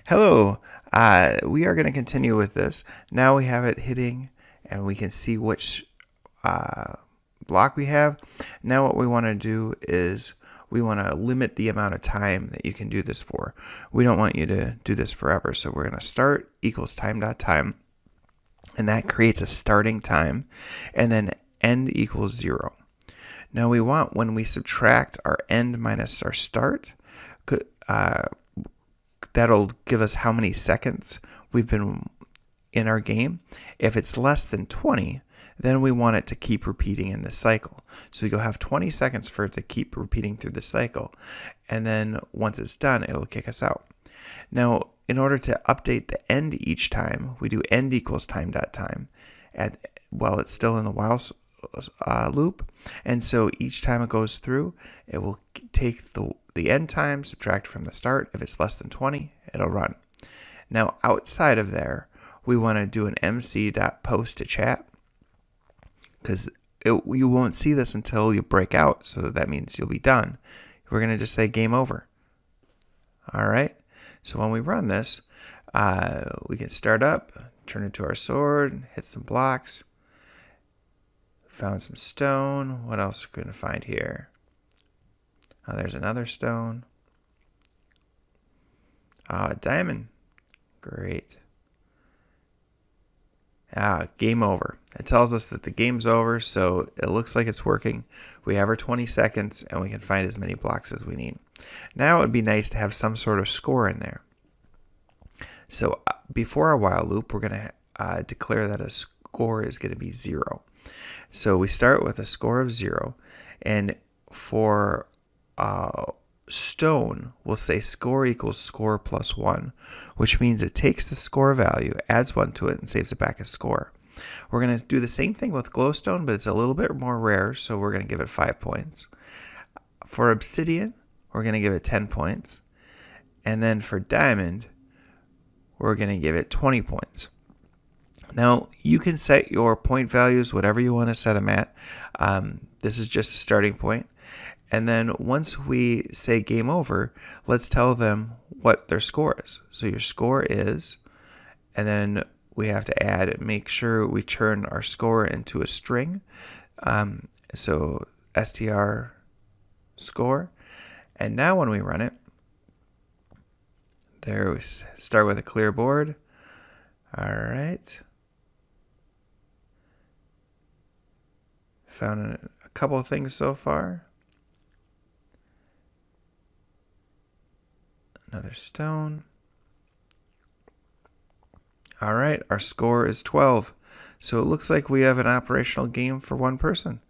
Hello, we are going to continue with this. Now we have it hitting and we can see which uh, block we have. Now what we want to do is we want to limit the amount of time that you can do this for. We don't want you to do this forever, so we're going to start equals time.time, and that creates a starting time, and then end equals 0. Now we want, when we subtract our end minus our start, that'll give us how many seconds we've been in our game. If it's less than 20, then we want it to keep repeating in the cycle. So you'll have 20 seconds for it to keep repeating through the cycle. And then once it's done, it'll kick us out. Now, in order to update the end each time, we do end equals time.time while it's still in the while loop. And so each time it goes through, it will take the end time, subtract from the start. If it's less than 20, it'll run. Now, outside of there, we want to do an mc.post to chat, because you won't see this until you break out, so that means you'll be done. We're going to just say game over. All right. So when we run this, we can start up, turn into our sword, hit some blocks. Found some stone. What else are we going to find here? Oh, there's another stone. A diamond. Great. Game over. It tells us that the game's over, so it looks like it's working. We have our 20 seconds, and we can find as many blocks as we need. Now it would be nice to have some sort of score in there. So before our while loop, we're going to declare that a score is going to be 0. So we start with a score of 0, and for stone, we'll say score equals score plus 1, which means it takes the score value, adds 1 to it, and saves it back as score. We're going to do the same thing with glowstone, but it's a little bit more rare, so we're going to give it 5 points. For obsidian, we're going to give it 10 points. And then for diamond, we're going to give it 20 points. Now, you can set your point values, whatever you want to set them at. This is just a starting point. And then once we say game over, let's tell them what their score is. So your score is, and then we have to add, make sure we turn our score into a string. So str score. And now when we run it, there we start with a clear board. All right. Found a couple of things so far. Another stone. All right, our score is 12. So it looks like we have an operational game for one person.